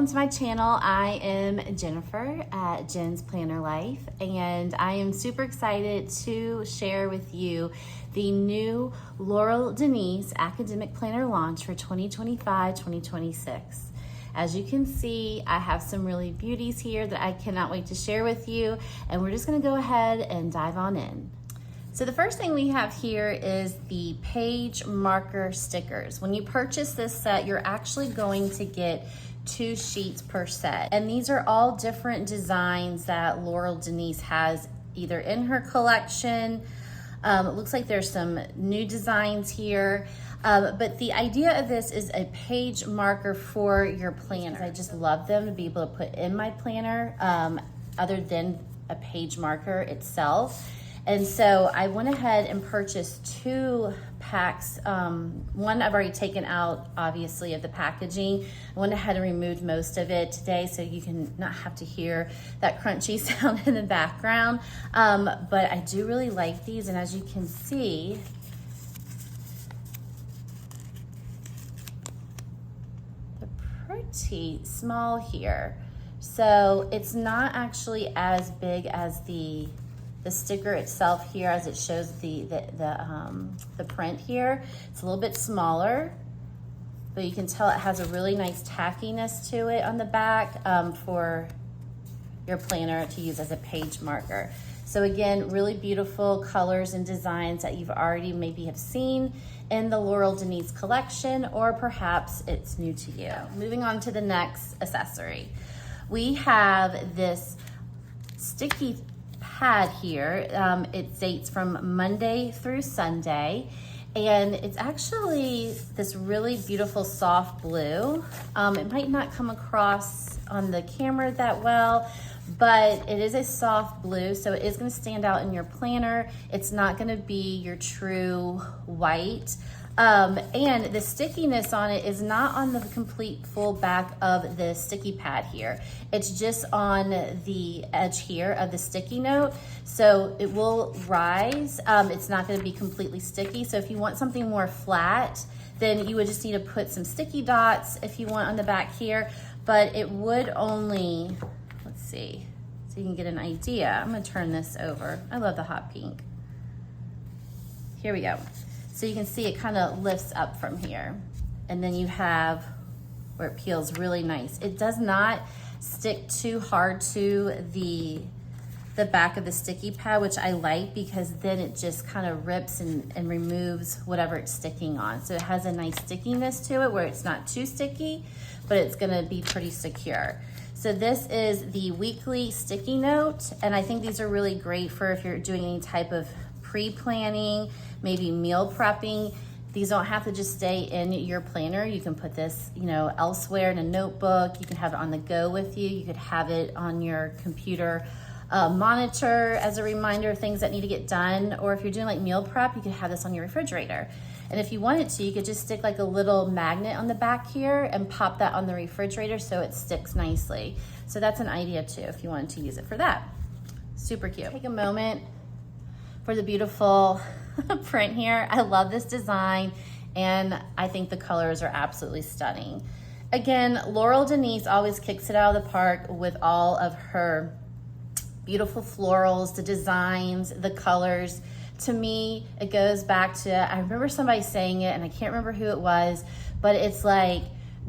welcome to my channel. I am Jennifer at Jensplannerlife, and I am super excited to share with you the new Laurel Denise Academic Planner launch for 2025-2026. As you can see, I have some really beauties here that I cannot wait to share with you, and we're just gonna go ahead and dive on in. So the first thing we have here is the page marker stickers. When you purchase this set, you're actually going to get 2 sheets per set. And these are all different designs that Laurel Denise has either in her collection. It looks like there's some new designs here. But the idea of this is a page marker for your planner. I just love them to be able to put in my planner other than a page marker itself. And so I went ahead and purchased 2 packs. One I've already taken out, obviously, of the packaging. I went ahead and removed most of it today so you can not have to hear that crunchy sound in the background. But I do really like these, and as you can see, they're pretty small here. So it's not actually as big as the sticker itself here, as it shows the print here. It's a little bit smaller, but you can tell it has a really nice tackiness to it on the back for your planner to use as a page marker. So again, really beautiful colors and designs that you've already maybe have seen in the Laurel Denise collection, or perhaps it's new to you. Moving on to the next accessory. We have this sticky pad here. It dates from Monday through Sunday, and it's actually this really beautiful soft blue. It might not come across on the camera that well, but it is a soft blue, so it is going to stand out in your planner. It's not going to be your true white. And the stickiness on it is not on the complete full back of the sticky pad here. It's just on the edge here of the sticky note. So it will rise. It's not going to be completely sticky. So if you want something more flat, then you would just need to put some sticky dots if you want on the back here. But it would only, let's see, so you can get an idea. I'm going to turn this over. I love the hot pink. Here we go. So you can see it kind of lifts up from here. And then you have where it peels really nice. It does not stick too hard to the back of the sticky pad, which I like, because then it just kind of rips and removes whatever it's sticking on. So it has a nice stickiness to it where it's not too sticky, but it's gonna be pretty secure. So this is the weekly sticky note, and I think these are really great for if you're doing any type of pre-planning, maybe meal prepping. These don't have to just stay in your planner. You can put this, elsewhere in a notebook. You can have it on the go with you. You could have it on your computer monitor as a reminder of things that need to get done. Or if you're doing like meal prep, you could have this on your refrigerator. And if you wanted to, you could just stick like a little magnet on the back here and pop that on the refrigerator so it sticks nicely. So that's an idea too, if you wanted to use it for that. Super cute. Take a moment for the beautiful print here. I love this design, and I think the colors are absolutely stunning. Again, Laurel Denise always kicks it out of the park with all of her beautiful florals, the designs, the colors. To me, it goes back to, I remember somebody saying it, and I can't remember who it was, but it's like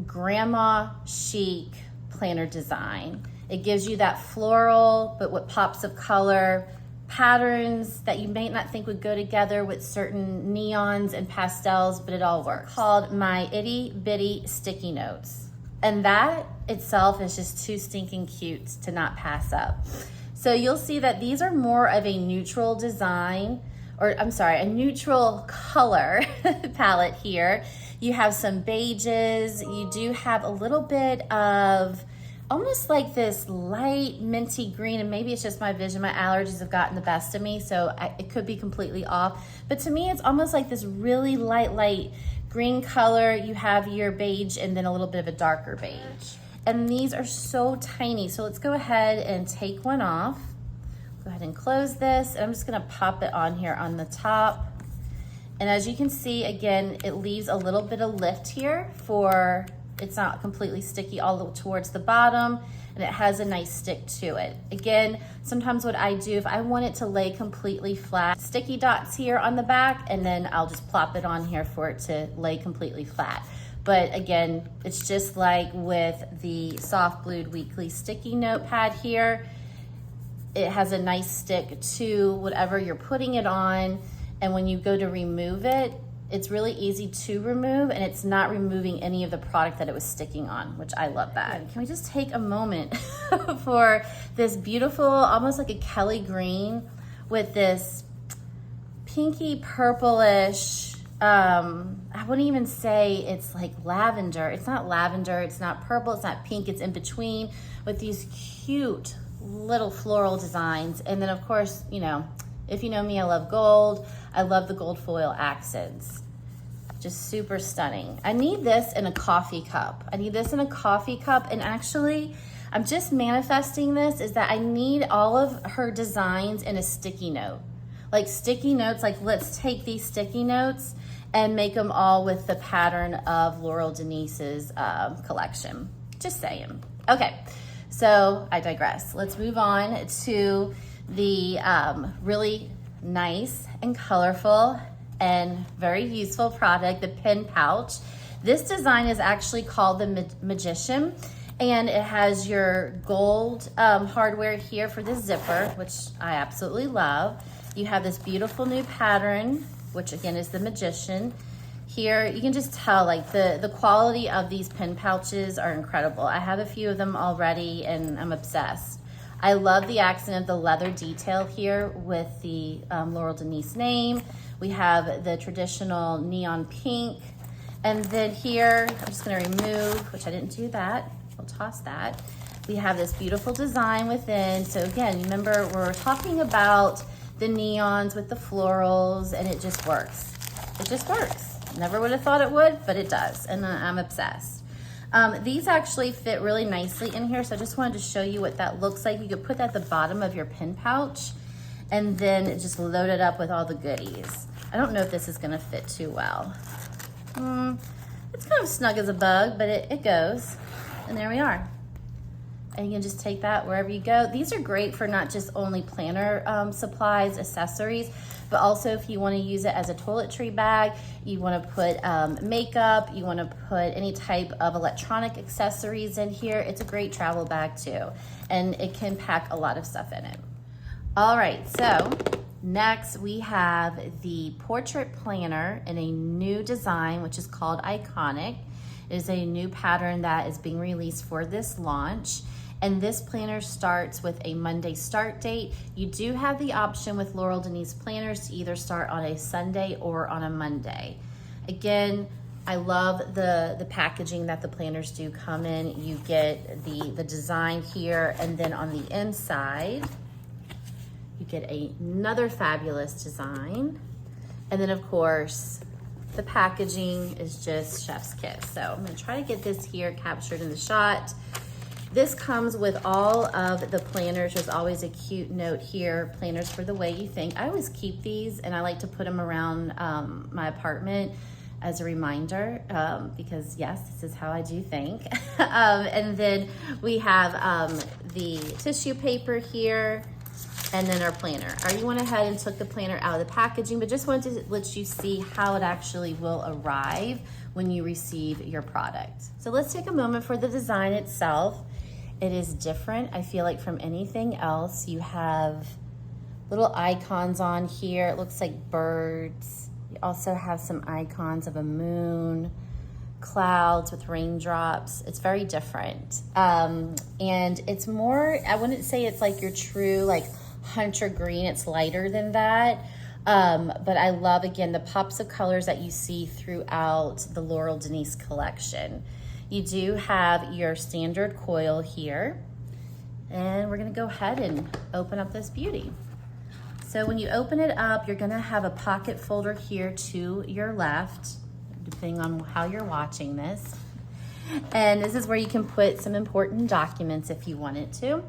grandma chic planner design. It gives you that floral, but with pops of color, patterns that you may not think would go together with certain neons and pastels, but it all works. Called my Itty Bitty Sticky Notes. And that itself is just too stinking cute to not pass up. So you'll see that these are more of a neutral design, or I'm sorry, a neutral color palette here. You have some beiges. You do have a little bit of almost like this light minty green, and maybe it's just my vision. My allergies have gotten the best of me, so it could be completely off. But to me, it's almost like this really light green color. You have your beige and then a little bit of a darker beige. And these are so tiny. So let's go ahead and take one off. Go ahead and close this. And I'm just gonna pop it on here on the top. And as you can see, again, it leaves a little bit of lift here for it's not completely sticky all the way towards the bottom, and it has a nice stick to it. Again, sometimes what I do, if I want it to lay completely flat, sticky dots here on the back, and then I'll just plop it on here for it to lay completely flat. But again, it's just like with the Soft Glued Weekly sticky notepad here. It has a nice stick to whatever you're putting it on, and when you go to remove it, it's really easy to remove, and it's not removing any of the product that it was sticking on, which I love that. Can we just take a moment for this beautiful, almost like a Kelly green with this pinky purplish, I wouldn't even say it's like lavender. It's not lavender, it's not purple, it's not pink, it's in between with these cute little floral designs. And then of course, you know, if you know me, I love gold. I love the gold foil accents. Just super stunning. I need this in a coffee cup. I need this in a coffee cup, and actually, I'm just manifesting this, is that I need all of her designs in a sticky note. Like sticky notes, like let's take these sticky notes and make them all with the pattern of Laurel Denise's collection. Just saying. Okay, so I digress. Let's move on to the really nice and colorful and very useful product, the pen pouch. This design is actually called the Magician, and it has your gold hardware here for the zipper, which I absolutely love. You have this beautiful new pattern, which again is the Magician. Here, you can just tell like the quality of these pen pouches are incredible. I have a few of them already and I'm obsessed. I love the accent of the leather detail here with the Laurel Denise name. We have the traditional neon pink. And then here, I'm just gonna remove, which I didn't do that. I'll toss that. We have this beautiful design within. So again, remember we're talking about the neons with the florals, and it just works. It just works. Never would have thought it would, but it does, and I'm obsessed. These actually fit really nicely in here, so I just wanted to show you what that looks like. You could put that at the bottom of your pen pouch, and then just load it up with all the goodies. I don't know if this is gonna fit too well. It's kind of snug as a bug, but it goes, and there we are. And you can just take that wherever you go. These are great for not just only planner supplies, accessories, but also if you want to use it as a toiletry bag, you want to put makeup, you want to put any type of electronic accessories in here. It's a great travel bag too, and it can pack a lot of stuff in it. All right, so next we have the portrait planner in a new design, which is called Iconic. It is a new pattern that is being released for this launch. And this planner starts with a Monday start date. You do have the option with Laurel Denise planners to either start on a Sunday or on a Monday. Again, I love the packaging that the planners do come in. You get the design here, and then on the inside, you get another fabulous design. And then of course, the packaging is just chef's kiss. So I'm gonna try to get this here captured in the shot. This comes with all of the planners. There's always a cute note here, planners for the way you think. I always keep these, and I like to put them around my apartment as a reminder, because yes, this is how I do think. And then we have the tissue paper here, and then our planner. I already went ahead and took the planner out of the packaging, but just wanted to let you see how it actually will arrive when you receive your product. So let's take a moment for the design itself. It is different, I feel like, from anything else. You have little icons on here. It looks like birds. You also have some icons of a moon, clouds with raindrops. It's very different. And it's more, I wouldn't say it's like your true like hunter green. It's lighter than that. But I love, again, the pops of colors that you see throughout the Laurel Denise collection. You do have your standard coil here, and we're gonna go ahead and open up this beauty. So when you open it up, you're gonna have a pocket folder here to your left, depending on how you're watching this. And this is where you can put some important documents if you wanted to.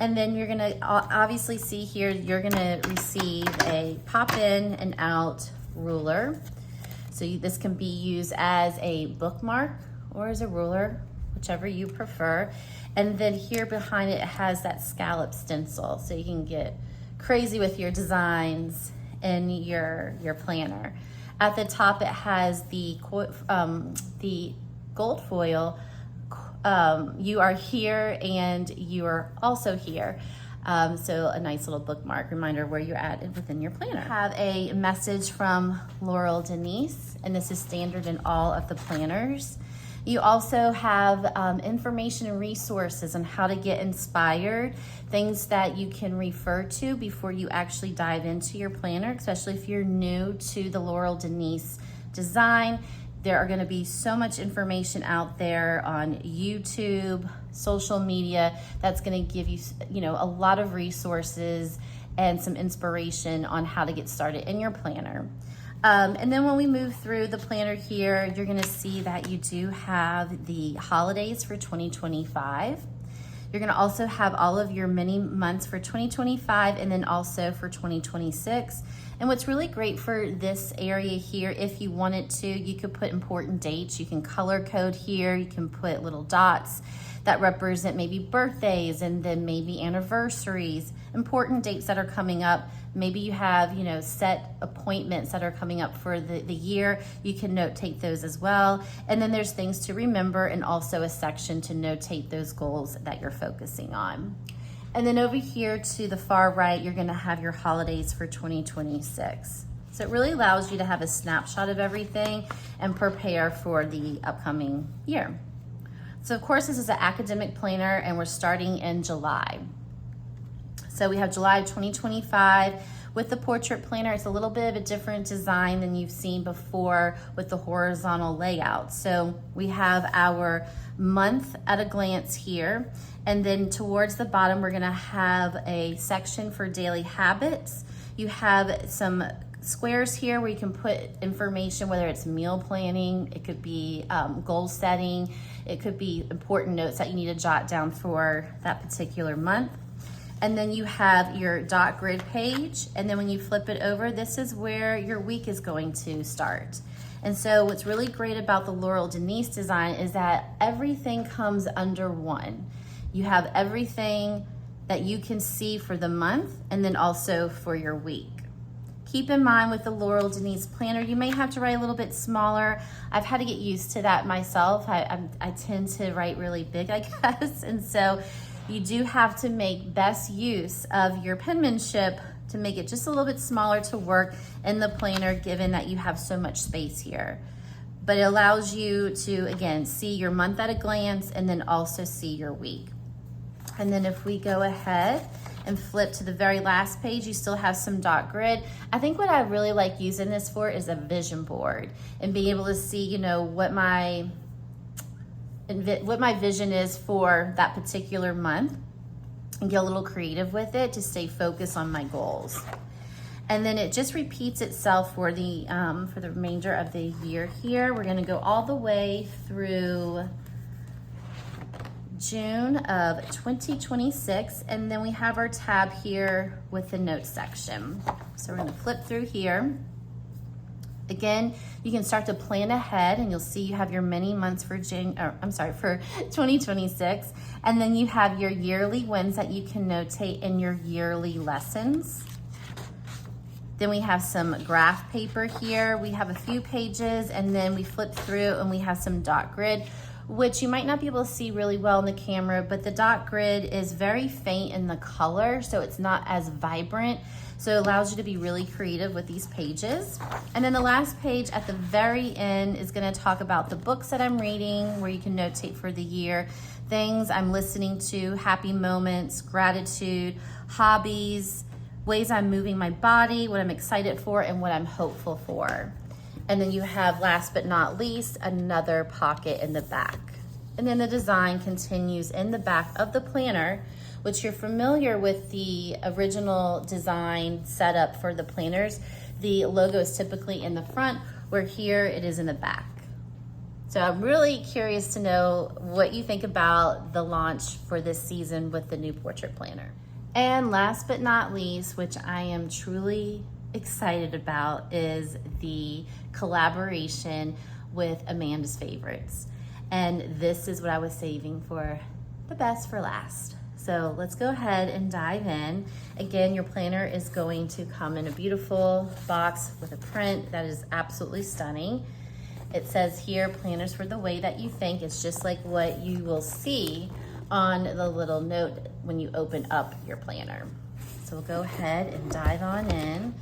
And then you're gonna obviously see here, you're gonna receive a pop in and out ruler. So this can be used as a bookmark or as a ruler, whichever you prefer. And then here behind it has that scallop stencil, so you can get crazy with your designs in your planner. At the top it has the gold foil, you are here and you are also here. So a nice little bookmark reminder where you're at within your planner. I have a message from Laurel, Denise, and this is standard in all of the planners. You also have information and resources on how to get inspired, things that you can refer to before you actually dive into your planner, especially if you're new to the Laurel Denise design. There are going to be so much information out there on YouTube, social media, that's going to give you, a lot of resources and some inspiration on how to get started in your planner. And then when we move through the planner here, you're gonna see that you do have the holidays for 2025. You're gonna also have all of your mini months for 2025 and then also for 2026. And what's really great for this area here, if you wanted to, you could put important dates. You can color code here, you can put little dots that represent maybe birthdays and then maybe anniversaries, important dates that are coming up. Maybe you have, set appointments that are coming up for the year. You can notate those as well. And then there's things to remember and also a section to notate those goals that you're focusing on. And then over here to the far right, you're gonna have your holidays for 2026. So it really allows you to have a snapshot of everything and prepare for the upcoming year. So of course, this is an academic planner and we're starting in July. So we have July 2025 with the portrait planner. It's a little bit of a different design than you've seen before with the horizontal layout. So we have our month at a glance here. And then towards the bottom, we're gonna have a section for daily habits. You have some squares here where you can put information, whether it's meal planning, it could be goal setting, it could be important notes that you need to jot down for that particular month. And then you have your dot grid page, and then when you flip it over, this is where your week is going to start. And so what's really great about the Laurel Denise design is that everything comes under one. You have everything that you can see for the month and then also for your week. Keep in mind with the Laurel Denise planner, you may have to write a little bit smaller. I've had to get used to that myself. I tend to write really big, I guess. And so you do have to make best use of your penmanship to make it just a little bit smaller to work in the planner, given that you have so much space here. But it allows you to, again, see your month at a glance and then also see your week. And then if we go ahead and flip to the very last page, you still have some dot grid. I think what I really like using this for is a vision board and being able to see, what my vision is for that particular month and get a little creative with it to stay focused on my goals. And then it just repeats itself for the remainder of the year here. We're gonna go all the way through June of 2026, and then we have our tab here with the notes section. So we're gonna flip through here. Again, you can start to plan ahead and you'll see you have your mini months for for 2026. And then you have your yearly wins that you can notate in your yearly lessons. Then we have some graph paper here. We have a few pages and then we flip through and we have some dot grid, which you might not be able to see really well in the camera, but the dot grid is very faint in the color, so it's not as vibrant. So it allows you to be really creative with these pages. And then the last page at the very end is gonna talk about the books that I'm reading, where you can notate for the year, things I'm listening to, happy moments, gratitude, hobbies, ways I'm moving my body, what I'm excited for, and what I'm hopeful for. And then you have, last but not least, another pocket in the back. And then the design continues in the back of the planner, which you're familiar with the original design setup for the planners. The logo is typically in the front, where here it is in the back. So I'm really curious to know what you think about the launch for this season with the new portrait planner. And last but not least, which I am truly excited about, is the collaboration with Amanda's Favorites. And this is what I was saving for the best for last. So let's go ahead and dive in. Again, your planner is going to come in a beautiful box with a print that is absolutely stunning. It says here, planners for the way that you think. It's just like what you will see on the little note when you open up your planner. So we'll go ahead and dive on in.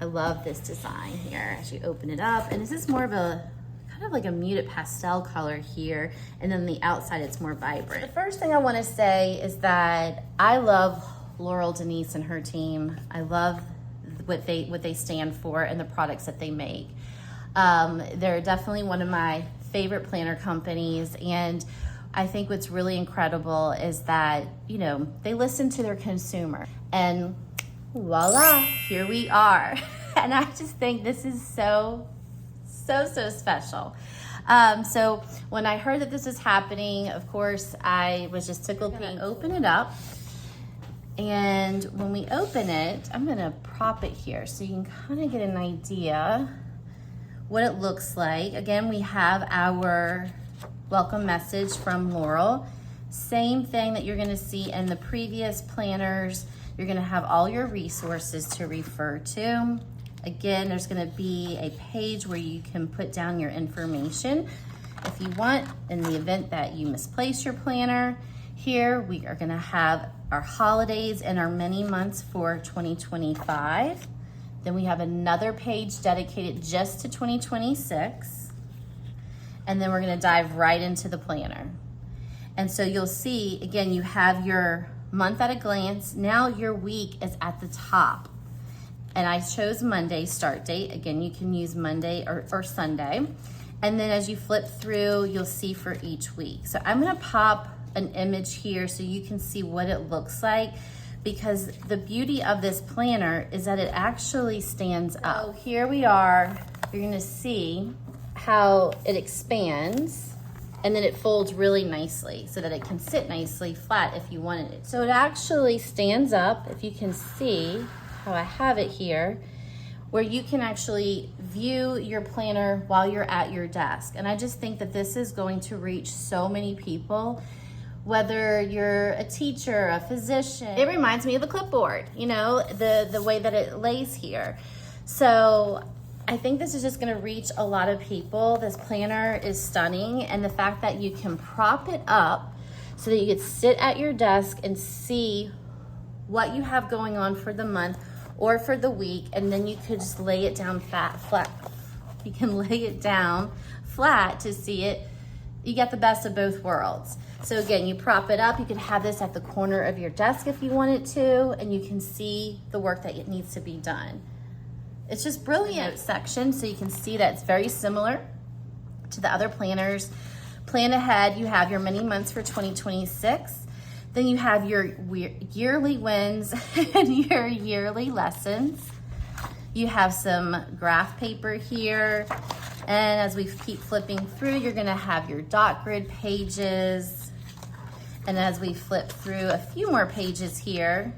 I love this design here as you open it up. And this is more of a kind of like a muted pastel color here, and then the outside it's more vibrant. The first thing I want to say is that I love Laurel, Denise, and her team. I love what they stand for and the products that they make. They're definitely one of my favorite planner companies, and I think what's really incredible is that, you know, they listen to their consumer, and voila, here we are. And I just think this is so special. So when I heard that this was happening, of course, I was just tickled pink. Open it up. And when we open it, I'm gonna prop it here so you can kind of get an idea what it looks like. Again, we have our welcome message from Laurel. Same thing that you're gonna see in the previous planners. You're gonna have all your resources to refer to. Again, there's gonna be a page where you can put down your information if you want in the event that you misplace your planner. Here, we are gonna have our holidays and our many months for 2025. Then we have another page dedicated just to 2026. And then we're gonna dive right into the planner. And so you'll see, again, you have your month at a glance. Now your week is at the top. And I chose Monday start date. Again, you can use Monday or Sunday. And then as you flip through, you'll see for each week. So I'm gonna pop an image here so you can see what it looks like, because the beauty of this planner is that it actually stands up. So here we are. You're gonna see how it expands, and then it folds really nicely so that it can sit nicely flat if you wanted it. So it actually stands up, if you can see how I have it here, where you can actually view your planner while you're at your desk. And I just think that this is going to reach so many people, whether you're a teacher, a physician. It reminds me of a clipboard, you know, the way that it lays here. So I think this is just gonna reach a lot of people. This planner is stunning, and the fact that you can prop it up so that you can sit at your desk and see what you have going on for the month or for the week, and then you could just lay it down flat. You can lay it down flat to see it. You get the best of both worlds. So again, you prop it up. You could have this at the corner of your desk if you wanted to, and you can see the work that it needs to be done. It's just brilliant. Section, so you can see that it's very similar to the other planners. Plan ahead, you have your mini months for 2026. Then you have your yearly wins and your yearly lessons. You have some graph paper here. And as we keep flipping through, you're gonna have your dot grid pages. And as we flip through a few more pages here,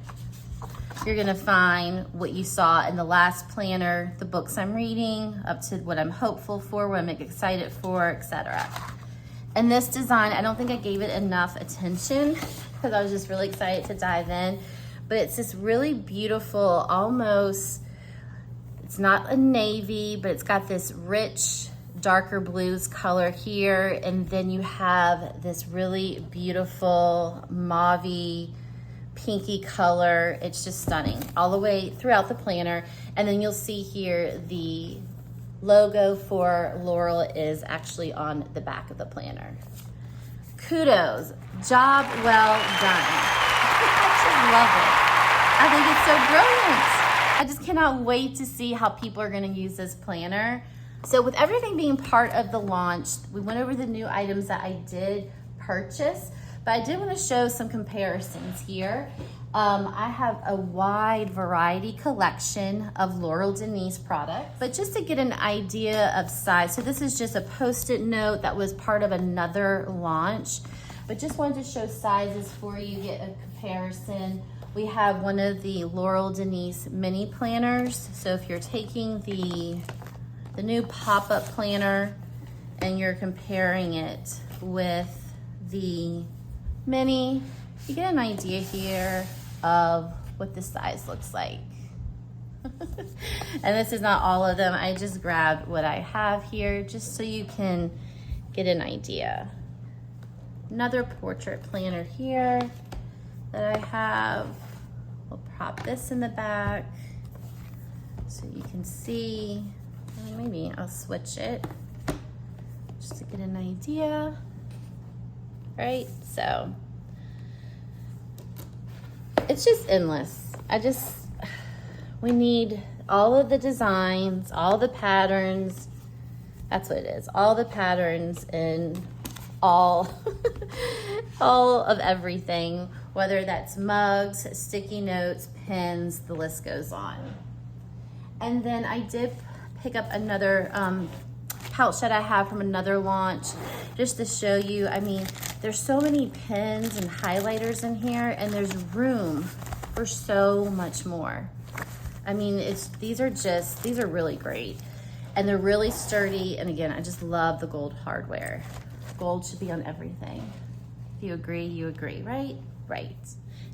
you're gonna find what you saw in the last planner, the books I'm reading, up to what I'm hopeful for, what I'm excited for, etc. And this design, I don't think I gave it enough attention because I was just really excited to dive in, but it's this really beautiful, almost, it's not a navy, but it's got this rich, darker blues color here, and then you have this really beautiful mauve-y, pinky color. It's just stunning all the way throughout the planner. And then you'll see here the logo for Laurel is actually on the back of the planner. Kudos, job well done. I just love it. I think it's so brilliant. I just cannot wait to see how people are gonna use this planner. So with everything being part of the launch, we went over the new items that I did purchase, but I did want to show some comparisons here. I have a wide variety collection of Laurel Denise products, but just to get an idea of size, so this is just a post-it note that was part of another launch, but just wanted to show sizes for you, get a comparison. We have one of the Laurel Denise mini planners. So if you're taking the new pop-up planner and you're comparing it with the mini, you get an idea here of what the size looks like. And this is not all of them. I just grabbed what I have here just so you can get an idea. Another portrait planner here that I have. We'll prop this in the back so you can see. Maybe I'll switch it just to get an idea. Right, so it's just endless. We need all of the designs, all the patterns. That's what it is, all the patterns and all of everything, whether that's mugs, sticky notes, pins, the list goes on. And then I did pick up another pouch that I have from another launch just to show you. I mean, there's so many pins and highlighters in here, and there's room for so much more. I mean, these are really great, and they're really sturdy. And again, I just love the gold hardware. Gold should be on everything. If you agree, you agree, right? Right.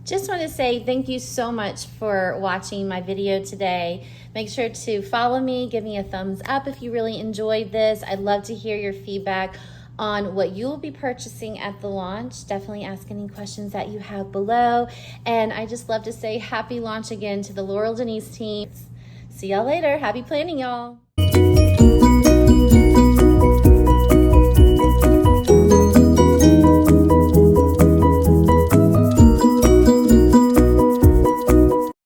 Just want to say thank you so much for watching my video today. Make sure to follow me, give me a thumbs up if you really enjoyed this. I'd love to hear your feedback on what you will be purchasing at the launch. Definitely ask any questions that you have below. And I just love to say happy launch again to the Laurel Denise team. See y'all later. Happy planning, y'all.